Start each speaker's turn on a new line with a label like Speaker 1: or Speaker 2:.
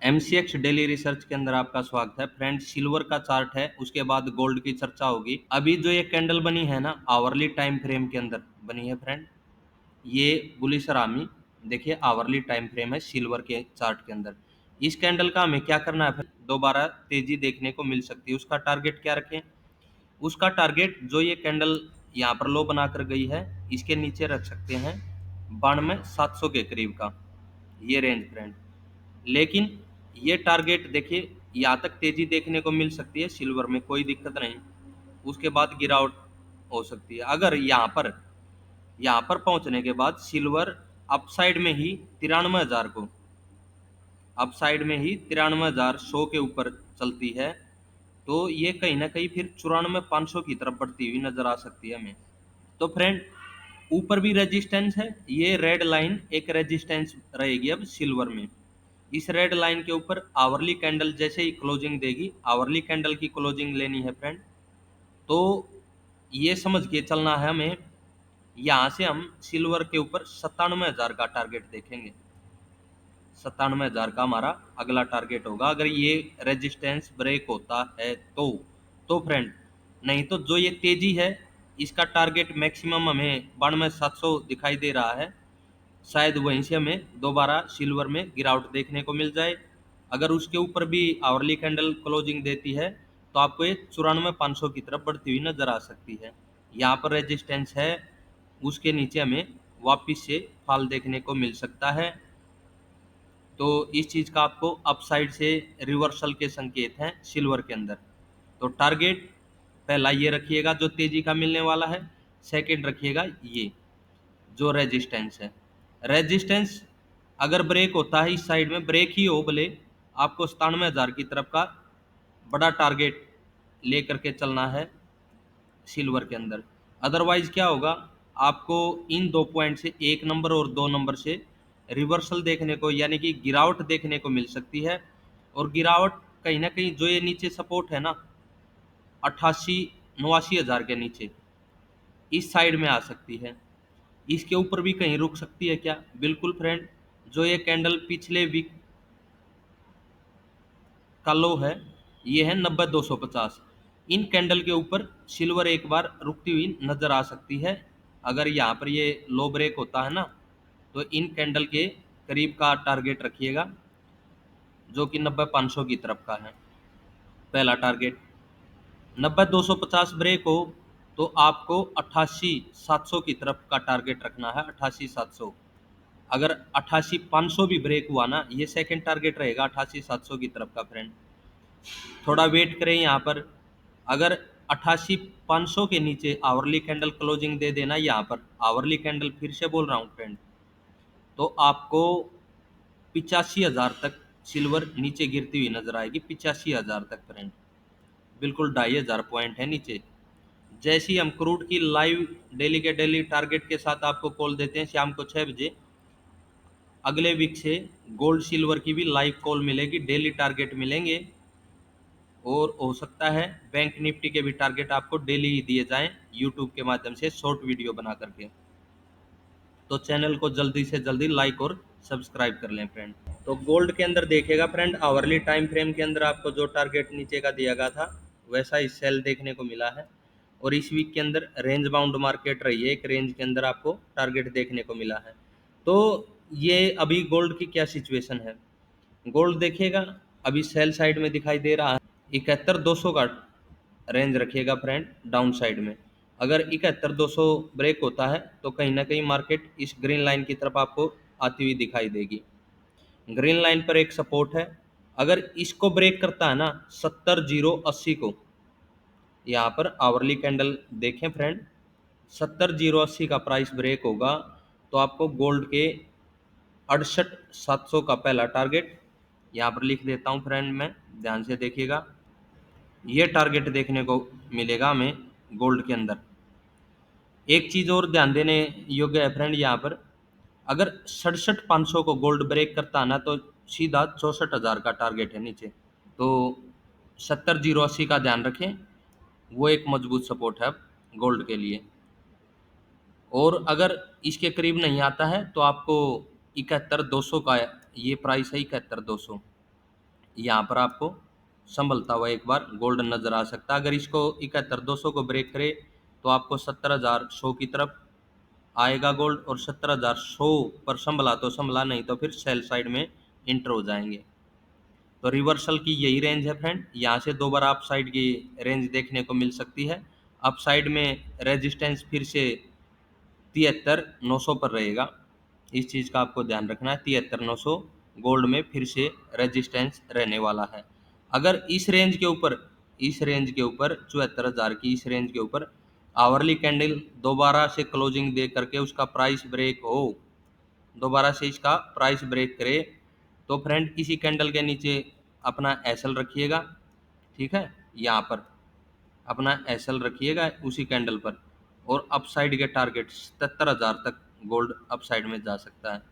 Speaker 1: MCX daily research के अंदर आपका स्वागत है फ्रेंड। सिल्वर का चार्ट है, उसके बाद गोल्ड की चर्चा होगी। अभी जो ये कैंडल बनी है ना, आवरली टाइम फ्रेम के अंदर बनी है फ्रेंड। ये बुलिश रामी देखिए, आवरली टाइम फ्रेम है सिल्वर के चार्ट के अंदर। इस कैंडल का हमें क्या करना है फ्रेंड? दोबारा तेजी देखने को मिल सकती है। उसका टारगेट क्या रखें? उसका टारगेट जो ये कैंडल यहाँ पर लो बनाकर गई है, इसके नीचे रख सकते हैं 92,700 के करीब का ये रेंज फ्रेंड। लेकिन ये टारगेट देखिए, यहाँ तक तेजी देखने को मिल सकती है सिल्वर में, कोई दिक्कत नहीं। उसके बाद गिरावट हो सकती है। अगर यहाँ पर पहुंचने के बाद सिल्वर अपसाइड में ही 93,000 को, अपसाइड में ही 93,100 के ऊपर चलती है, तो ये कहीं ना कहीं फिर 94,500 की तरफ बढ़ती हुई नजर आ सकती है हमें। तो फ्रेंड, ऊपर भी रेजिस्टेंस है, ये रेड लाइन एक रेजिस्टेंस रहेगी अब सिल्वर में। इस रेड लाइन के ऊपर आवरली कैंडल जैसे ही क्लोजिंग देगी, आवरली कैंडल की क्लोजिंग लेनी है फ्रेंड। तो ये समझ के चलना है हमें, यहाँ से हम सिल्वर के ऊपर 97,000 का टारगेट देखेंगे। 97,000 का हमारा अगला टारगेट होगा, अगर ये रेजिस्टेंस ब्रेक होता है तो फ्रेंड। नहीं तो जो ये तेजी है, इसका टारगेट मैक्सिमम हमें 92,700 दिखाई दे रहा है। शायद वहीं से हमें दोबारा सिल्वर में गिरावट देखने को मिल जाए। अगर उसके ऊपर भी आवरली कैंडल क्लोजिंग देती है, तो आपको ये 94,500 की तरफ बढ़ती हुई नजर आ सकती है। यहाँ पर रेजिस्टेंस है, उसके नीचे हमें वापिस से फॉल देखने को मिल सकता है। तो इस चीज़ का आपको अपसाइड से रिवर्सल के संकेत हैं सिल्वर के अंदर। तो टारगेट पहला ये रखिएगा जो तेजी का मिलने वाला है। सेकंड रखिएगा ये जो रेजिस्टेंस है। रेजिस्टेंस अगर ब्रेक होता है, इस साइड में ब्रेक ही हो भले, आपको 97,000 की तरफ का बड़ा टारगेट लेकर के चलना है सिल्वर के अंदर। अदरवाइज क्या होगा, आपको इन 2 पॉइंट से, 1 नंबर और 2 नंबर से रिवर्सल देखने को, यानी कि गिरावट देखने को मिल सकती है। और गिरावट कहीं ना कहीं जो ये नीचे सपोर्ट है ना, 88-89,000 के नीचे, इस साइड में आ सकती है। इसके ऊपर भी कहीं रुक सकती है क्या? बिल्कुल फ्रेंड। जो ये कैंडल पिछले वीक का लो है, ये है 90,250। इन कैंडल के ऊपर सिल्वर एक बार रुकती हुई नजर आ सकती है। अगर यहाँ पर ये लो ब्रेक होता है ना, तो इन कैंडल के करीब का टारगेट रखिएगा, जो कि 90,500 की तरफ का है पहला टारगेट। 90,250 ब्रेक हो तो आपको 88,700 की तरफ का टारगेट रखना है। 88,700, अगर 88,500 भी ब्रेक हुआ ना, ये सेकंड टारगेट रहेगा 88,700 की तरफ का फ्रेंड। थोड़ा वेट करें यहाँ पर। अगर 88,500 के नीचे आवरली कैंडल क्लोजिंग दे देना, यहाँ पर आवरली कैंडल, फिर से बोल रहा हूँ फ्रेंड, तो आपको 85,000 तक सिल्वर नीचे गिरती हुई नजर आएगी। 85,000 तक फ्रेंड, बिल्कुल 2,500 पॉइंट है नीचे। जैसे ही हम क्रूड की लाइव डेली के डेली टारगेट के साथ आपको कॉल देते हैं शाम को 6 बजे, अगले वीक से गोल्ड सिल्वर की भी लाइव कॉल मिलेगी, डेली टारगेट मिलेंगे। और हो सकता है बैंक निफ्टी के भी टारगेट आपको डेली ही दिए जाएं यूट्यूब के माध्यम से शॉर्ट वीडियो बना करके। तो चैनल को जल्दी से जल्दी लाइक और सब्सक्राइब कर लें फ्रेंड। तो गोल्ड के अंदर देखेगा फ्रेंड, आवरली टाइम फ्रेम के अंदर आपको जो टारगेट नीचे का दिया गया था, वैसा ही सेल देखने को मिला है। और इस वीक के अंदर रेंज बाउंड मार्केट रही है, एक रेंज के अंदर आपको टारगेट देखने को मिला है। तो ये अभी गोल्ड की क्या सिचुएशन है? गोल्ड देखिएगा, अभी सेल साइड में दिखाई दे रहा है। 71,200 का रेंज रखिएगा फ्रेंड डाउन साइड में। अगर 71,200 ब्रेक होता है, तो कहीं ना कहीं मार्केट इस ग्रीन लाइन की तरफ आपको आती हुई दिखाई देगी। ग्रीन लाइन पर एक सपोर्ट है, अगर इसको ब्रेक करता है ना 70,080 को, यहाँ पर आवरली कैंडल देखें फ्रेंड, 70,080 का प्राइस ब्रेक होगा, तो आपको गोल्ड के 68,700 का पहला टारगेट यहाँ पर लिख देता हूँ फ्रेंड, मैं ध्यान से देखिएगा। ये टारगेट देखने को मिलेगा हमें गोल्ड के अंदर। एक चीज़ और ध्यान देने योग्य है फ्रेंड, यहाँ पर अगर 67,500 को गोल्ड ब्रेक करता है ना, तो सीधा 64,000 का टारगेट है नीचे। तो 70,080 का ध्यान रखें, वो एक मजबूत सपोर्ट है अब गोल्ड के लिए। और अगर इसके करीब नहीं आता है, तो आपको 71,200 का ये प्राइस है, 71,200। यहाँ पर आपको संभलता हुआ एक बार गोल्ड नजर आ सकता है। अगर इसको 71,200 को ब्रेक करे तो आपको 70,100 की तरफ आएगा गोल्ड, और 70,100 पर संभला तो संभला, नहीं तो फिर सेल साइड में इंटर हो जाएंगे। तो रिवर्सल की यही रेंज है फ्रेंड, यहाँ से दो बार अप साइड की रेंज देखने को मिल सकती है। अप साइड में रेजिस्टेंस फिर से 73,900 पर रहेगा, इस चीज़ का आपको ध्यान रखना है। 73,900 गोल्ड में फिर से रेजिस्टेंस रहने वाला है। अगर इस रेंज के ऊपर 74,000 की इस रेंज के ऊपर आवरली कैंडल दोबारा से क्लोजिंग दे करके उसका प्राइस ब्रेक हो, दोबारा से इसका प्राइस ब्रेक करे, तो फ्रेंड इसी कैंडल के नीचे अपना एसएल रखिएगा। ठीक है, यहाँ पर अपना एसएल रखिएगा उसी कैंडल पर, और अपसाइड के टारगेट 77,000 तक गोल्ड अपसाइड में जा सकता है।